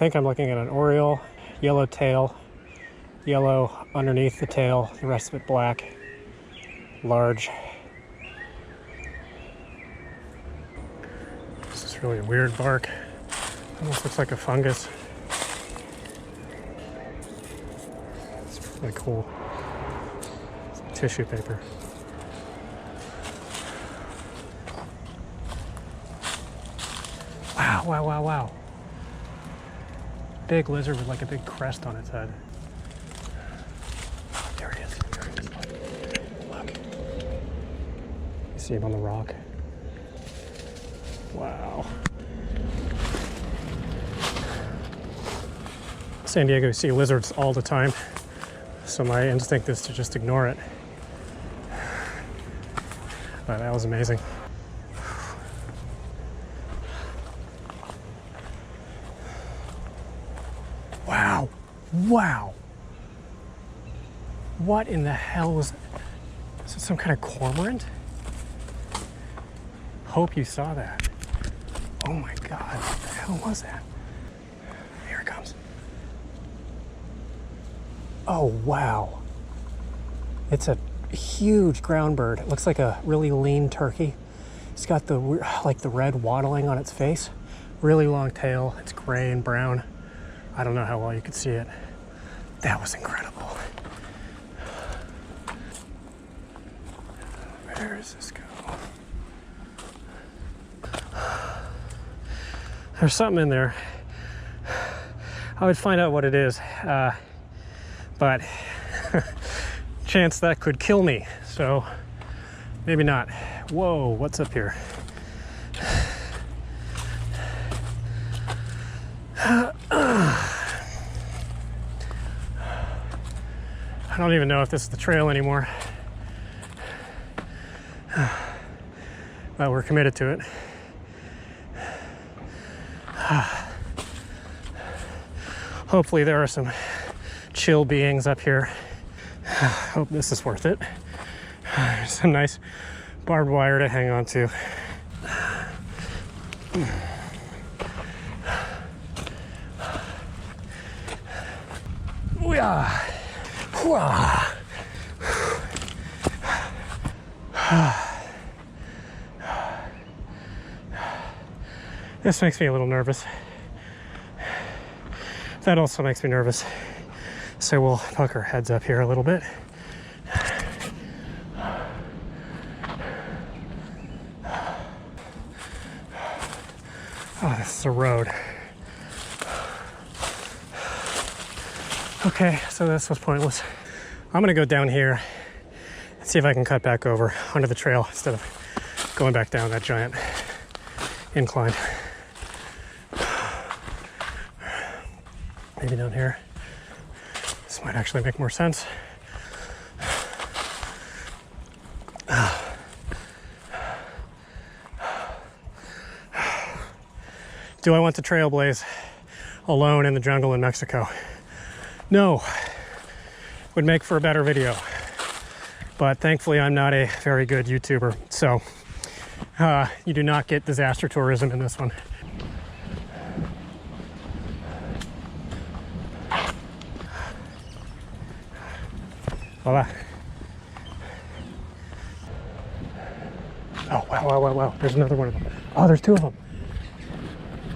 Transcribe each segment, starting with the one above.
think I'm looking at an oriole, yellow tail, yellow underneath the tail, the rest of it black, large. This is really weird bark. Almost looks like a fungus. It's really cool. It's like tissue paper. Wow, wow, wow, wow. Big lizard with like a big crest on its head. There he is. There he is. Look. You see him on the rock? Wow. San Diego, you see lizards all the time, so my instinct is to just ignore it. But that was amazing. Wow. Wow. What in the hell was... Is it some kind of cormorant? Hope you saw that. Oh my God, what the hell was that? Here it comes. Oh, wow. It's a huge ground bird. It looks like a really lean turkey. It's got the, like the red wattling on its face. Really long tail. It's gray and brown. I don't know how well you could see it. That was incredible. Where does this go? There's something in there. I would find out what it is, but chance that could kill me, so maybe not. Whoa, what's up here? I don't even know if this is the trail anymore, but we're committed to it. Hopefully there are some chill beings up here. Hope this is worth it. Some nice barbed wire to hang on to. This makes me a little nervous. That also makes me nervous. So we'll poke our heads up here a little bit. Oh, this is a road. Okay, so this was pointless. I'm gonna go down here and see if I can cut back over onto the trail instead of going back down that giant incline. Maybe down here. This might actually make more sense. Do I want to trailblaze alone in the jungle in Mexico? No. Would make for a better video. But thankfully I'm not a very good YouTuber, so you do not get disaster tourism in this one. Voila. Oh, wow, wow, wow, wow. There's another one of them. Oh, there's two of them.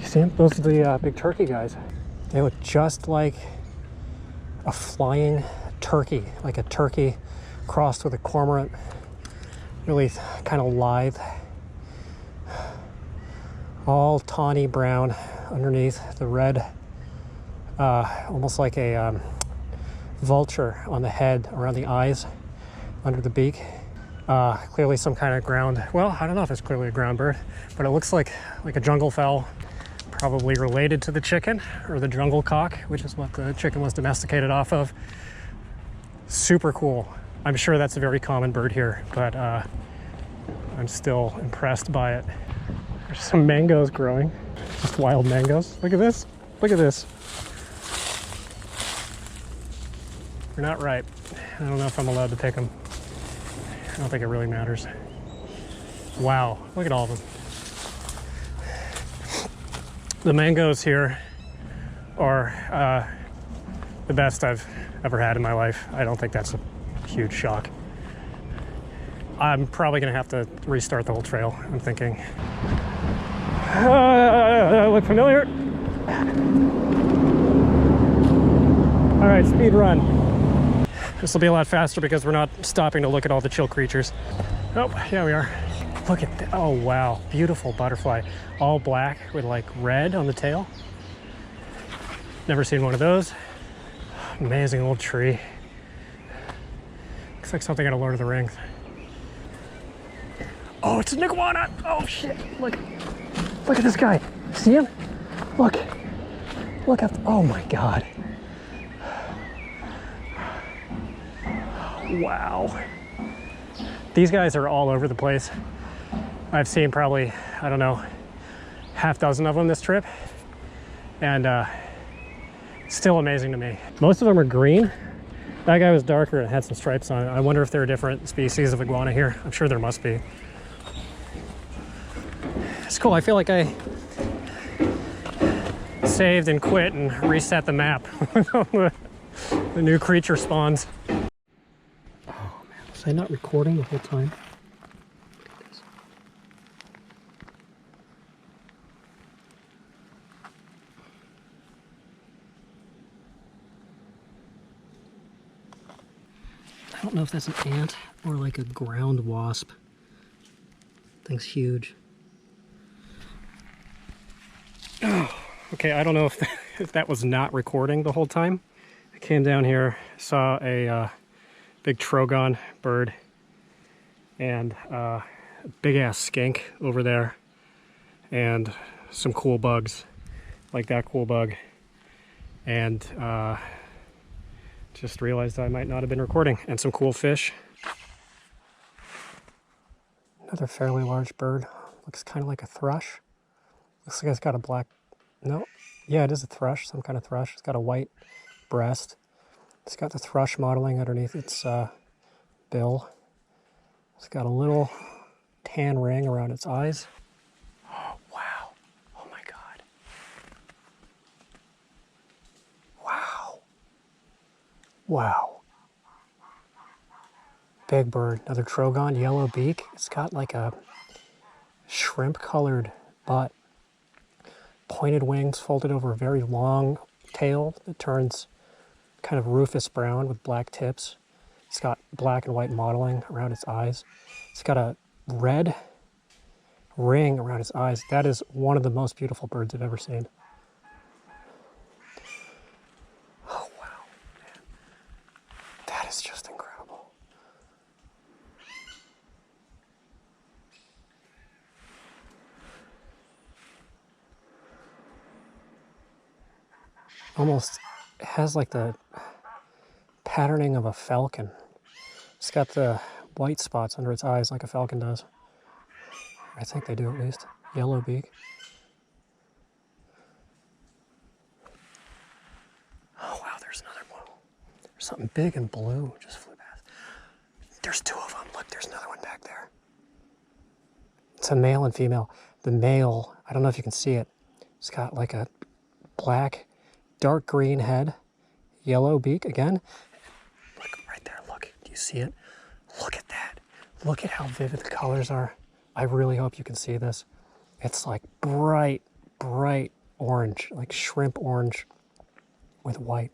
You see them? Those are the big turkey guys. They look just like a flying turkey, like a turkey crossed with a cormorant. Really kind of lithe. All tawny brown underneath the red, almost like a vulture on the head, around the eyes, under the beak. Clearly some kind of ground, well, I don't know if it's clearly a ground bird, but it looks like a jungle fowl, probably related to the chicken, or the jungle cock, which is what the chicken was domesticated off of. Super cool. I'm sure that's a very common bird here, but I'm still impressed by it. There's some mangoes growing, just wild mangoes. Look at this, look at this. They're not ripe. I don't know if I'm allowed to pick them. I don't think it really matters. Wow, look at all of them. The mangoes here are the best I've ever had in my life. I don't think that's a huge shock. I'm probably gonna have to restart the whole trail, I'm thinking. Look familiar? All right, speed run. This will be a lot faster because we're not stopping to look at all the chill creatures. Oh, yeah, we are. Look at that. Oh, wow. Beautiful butterfly. All black with like red on the tail. Never seen one of those. Amazing old tree. Looks like something out of Lord of the Rings. Oh, it's an iguana. Oh, shit. Look at this guy. See him? Look up. Oh, my God. Wow. These guys are all over the place. I've seen probably, I don't know, half dozen of them this trip. And still amazing to me. Most of them are green. That guy was darker and had some stripes on it. I wonder if there are different species of iguana here. I'm sure there must be. It's cool. I feel like I saved and quit and reset the map. The new creature spawns. Oh man, was I not recording the whole time? Look at this. I don't know if that's an ant or like a ground wasp. Thing's huge. Oh, okay, I don't know if that was not recording the whole time. I came down here, saw a big trogon bird and a big ass skink over there and some cool bugs, like that cool bug. And just realized I might not have been recording, and some cool fish. Another fairly large bird. Looks kind of like a thrush. Looks like it's got a black, no, yeah, it is a thrush, some kind of thrush. It's got a white breast. It's got the thrush modeling underneath its bill. It's got a little tan ring around its eyes. Oh, wow. Oh my God. Wow. Wow. Big bird, another trogon, yellow beak. It's got like a shrimp colored butt. Pointed wings folded over a very long tail that turns kind of rufous brown with black tips. It's got black and white modeling around its eyes. It's got a red ring around its eyes. That is one of the most beautiful birds I've ever seen. Oh, wow, man. That is just incredible. Almost has like the patterning of a falcon. It's got the white spots under its eyes like a falcon does. I think they do at least. Yellow beak. Oh wow, there's another one. There's something big and blue just flew past. There's two of them. Look, there's another one back there. It's a male and female. The male, I don't know if you can see it. It's got like a black, dark green head, yellow beak again. Look right there, look, do you see it? Look at that. Look at how vivid the colors are. I really hope you can see this. It's like bright, bright orange, like shrimp orange with white.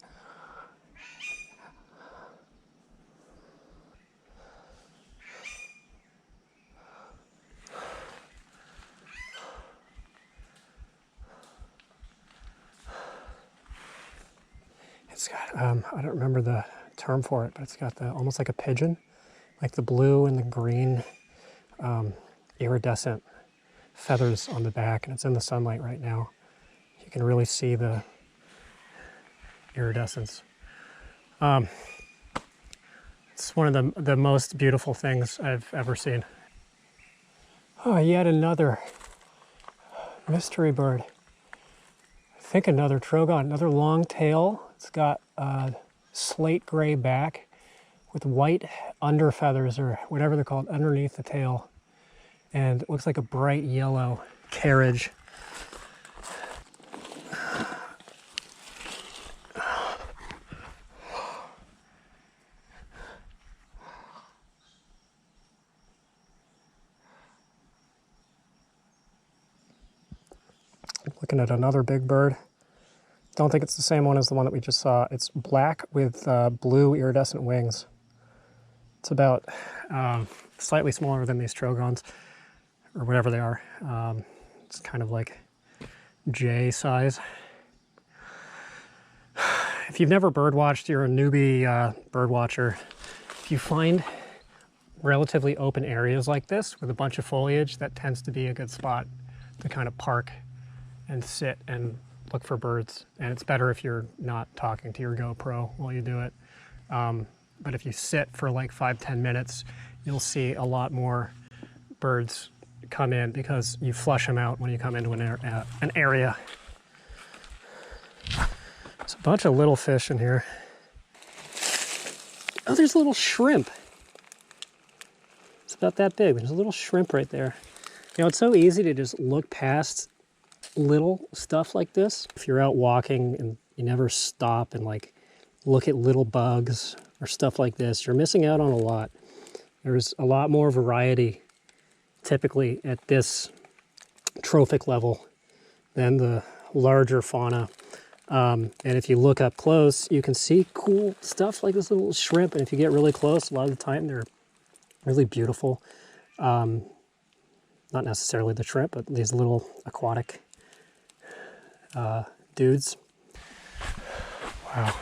It's got, I don't remember the term for it, but it's got the almost like a pigeon, like the blue and the green iridescent feathers on the back, and it's in the sunlight right now. You can really see the iridescence. It's one of the most beautiful things I've ever seen. Oh, yet another mystery bird. I think another trogon, another long tail. It's got a slate gray back with white under feathers, or whatever they're called, underneath the tail. And it looks like a bright yellow carriage. Looking at another big bird. Don't think it's the same one as the one that we just saw. It's black with blue iridescent wings. It's about slightly smaller than these trogons, or whatever they are. It's kind of like J size. If you've never bird watched, you're a newbie bird watcher. If you find relatively open areas like this with a bunch of foliage, that tends to be a good spot to kind of park and sit and look for birds. And it's better if you're not talking to your GoPro while you do it. But if you sit for like 5-10 minutes, you'll see a lot more birds come in because you flush them out when you come into an area. There's a bunch of little fish in here. Oh, there's a little shrimp. It's about that big. There's a little shrimp right there. You know, it's so easy to just look past little stuff like this. If you're out walking and you never stop and like look at little bugs or stuff like this, you're missing out on a lot. There's a lot more variety typically at this trophic level than the larger fauna. And if you look up close, you can see cool stuff like this little shrimp. And if you get really close, a lot of the time they're really beautiful. Not necessarily the shrimp, but these little aquatic dudes. Wow.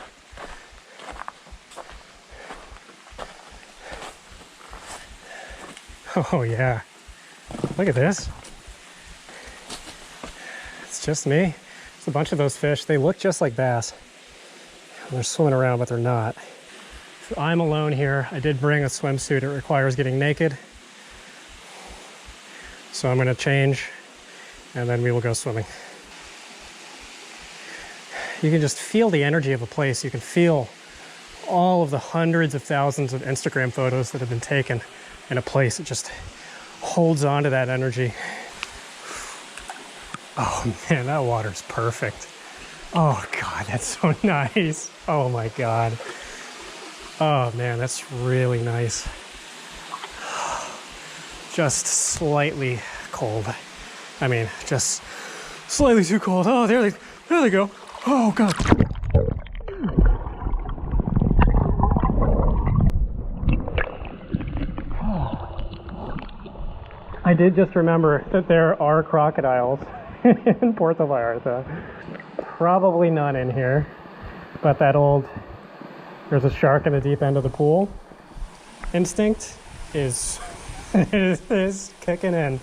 Oh yeah, look at this. It's just me. It's a bunch of those fish. They look just like bass. They're swimming around, but they're not. So I'm alone here. I did bring a swimsuit. It requires getting naked. So I'm gonna change and then we will go swimming. You can just feel the energy of a place. You can feel all of the hundreds of thousands of Instagram photos that have been taken in a place. It just holds on to that energy. Oh man, that water's perfect. Oh God, that's so nice. Oh my God. Oh man, that's really nice. Just slightly cold. I mean, just slightly too cold. Oh, there they go. Oh God. I did just remember that there are crocodiles in Puerto Vallarta. Probably none in here, but that old "there's a shark in the deep end of the pool" instinct is is kicking in.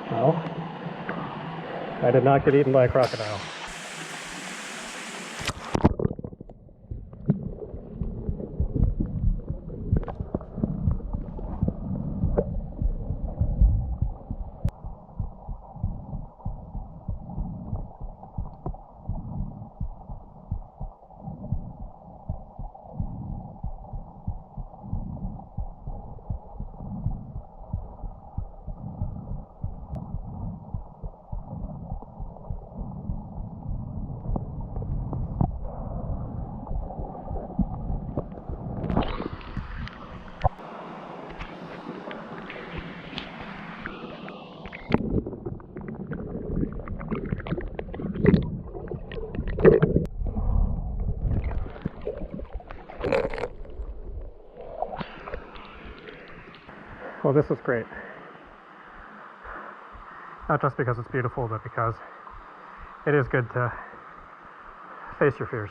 No, I did not get eaten by a crocodile. Well, this is great. Not just because it's beautiful, but because it is good to face your fears.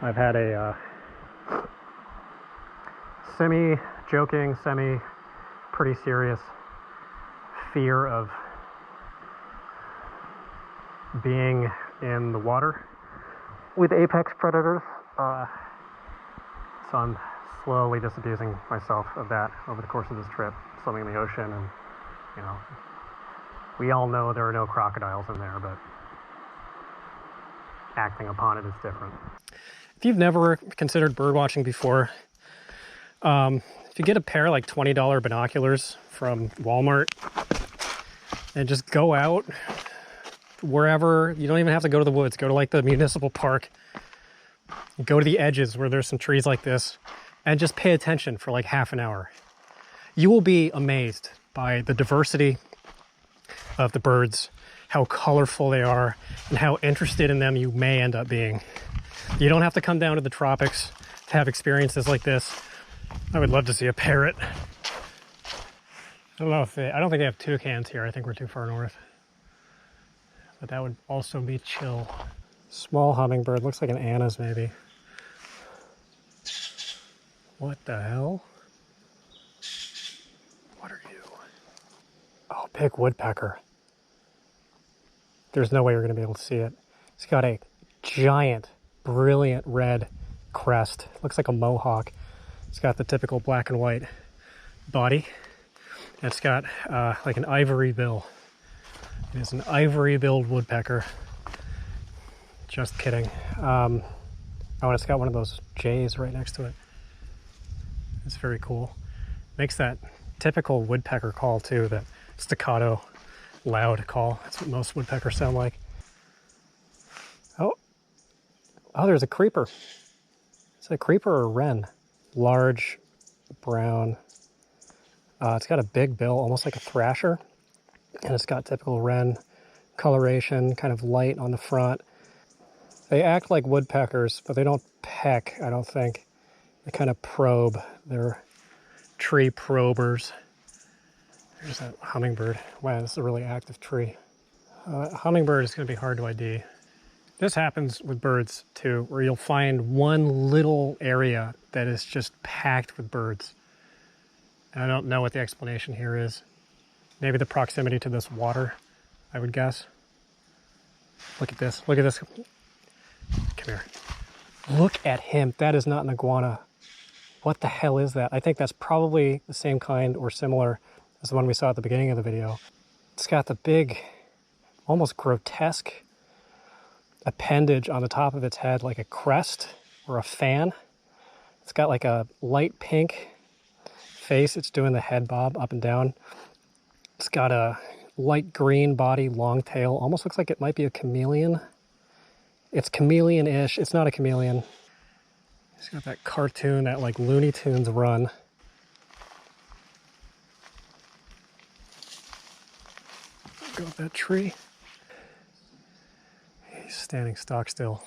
I've had a semi-joking, semi-pretty serious fear of being in the water with apex predators. So I'm slowly disabusing myself of that over the course of this trip, swimming in the ocean, and you know, we all know there are no crocodiles in there, but acting upon it is different. If you've never considered bird watching before, if you get a pair like $20 binoculars from Walmart and just go out wherever, you don't even have to go to the woods, go to like the municipal park, go to the edges where there's some trees like this, and just pay attention for like half an hour. You will be amazed by the diversity of the birds, how colorful they are, and how interested in them you may end up being. You don't have to come down to the tropics to have experiences like this. I would love to see a parrot. I don't think they have toucans here. I think we're too far north. But that would also be chill. Small hummingbird, looks like an Anna's maybe. What the hell? What are you? Oh, big woodpecker. There's no way you're gonna be able to see it. It's got a giant, brilliant red crest. Looks like a mohawk. It's got the typical black and white body. And it's got like an ivory bill. It is an ivory-billed woodpecker. Just kidding. Oh, and it's got one of those J's right next to it. It's very cool. Makes that typical woodpecker call too, that staccato, loud call. That's what most woodpeckers sound like. Oh, there's a creeper. Is it a creeper or a wren? Large, brown. It's got a big bill, almost like a thrasher. And it's got typical wren coloration, kind of light on the front. They act like woodpeckers, but they don't peck, I don't think. They kind of probe. They're tree probers. There's that hummingbird. Wow, this is a really active tree. Hummingbird is going to be hard to ID. This happens with birds too, where you'll find one little area that is just packed with birds. And I don't know what the explanation here is. Maybe the proximity to this water, I would guess. Look at this. Look at this. Come here. Look at him. That is not an iguana. What the hell is that? I think that's probably the same kind or similar as the one we saw at the beginning of the video. It's got the big, almost grotesque appendage on the top of its head, like a crest or a fan. It's got like a light pink face. It's doing the head bob up and down. It's got a light green body, long tail. Almost looks like it might be a chameleon. It's chameleon-ish. It's not a chameleon. It's got that cartoon, that like Looney Tunes run. Go up that tree. He's standing stock still.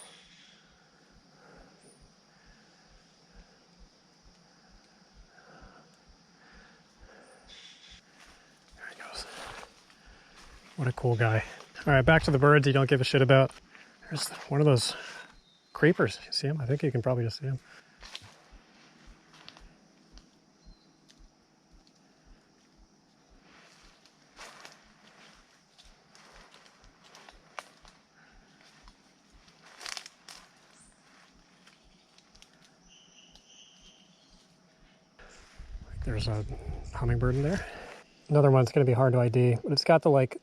There he goes. What a cool guy. All right, back to the birds you don't give a shit about. There's one of those creepers. You see him? I think you can probably just see him. There's a hummingbird in there. Another one's going to be hard to ID, but it's got the like,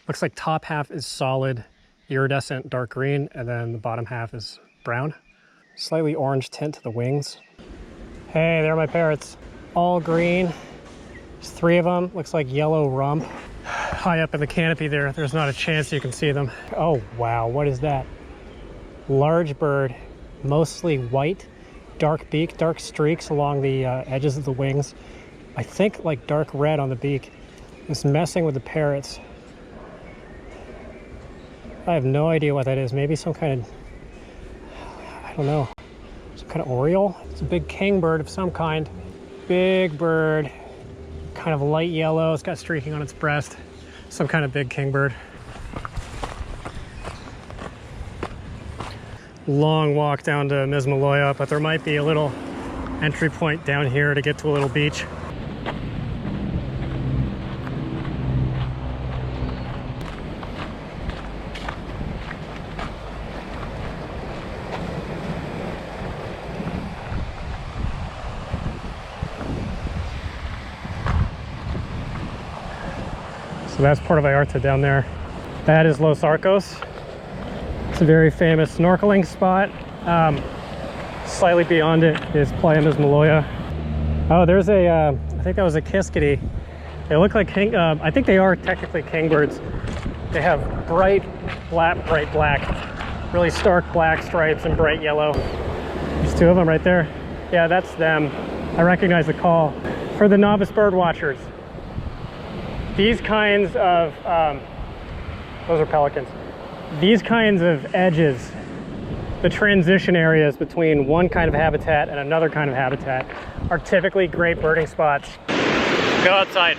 looks like top half is solid, iridescent dark green, and then the bottom half is brown. Slightly orange tint to the wings. Hey, there are my parrots. All green. There's 3 of them. Looks like yellow rump. High up in the canopy there. There's not a chance you can see them. Oh, wow. What is that? Large bird, mostly white. Dark beak, dark streaks along the edges of the wings. I think like dark red on the beak. It's messing with the parrots. I have no idea what that is. Maybe some kind of, I don't know, some kind of oriole? It's a big kingbird of some kind. Big bird, kind of light yellow. It's got streaking on its breast. Some kind of big kingbird. Long walk down to Mismaloya, but there might be a little entry point down here to get to a little beach. So that's Puerto Vallarta down there. That is Los Arcos. It's a very famous snorkeling spot. Slightly beyond it is Playa Mismaloya. Oh, there's a, I think that was a Kiskadee. They look like king, I think they are technically kingbirds. They have bright black, really stark black stripes and bright yellow. There's two of them right there. Yeah, that's them. I recognize the call. For the novice bird watchers, these kinds of, those are pelicans. These kinds of edges, the transition areas between one kind of habitat and another kind of habitat, are typically great birding spots. Go outside.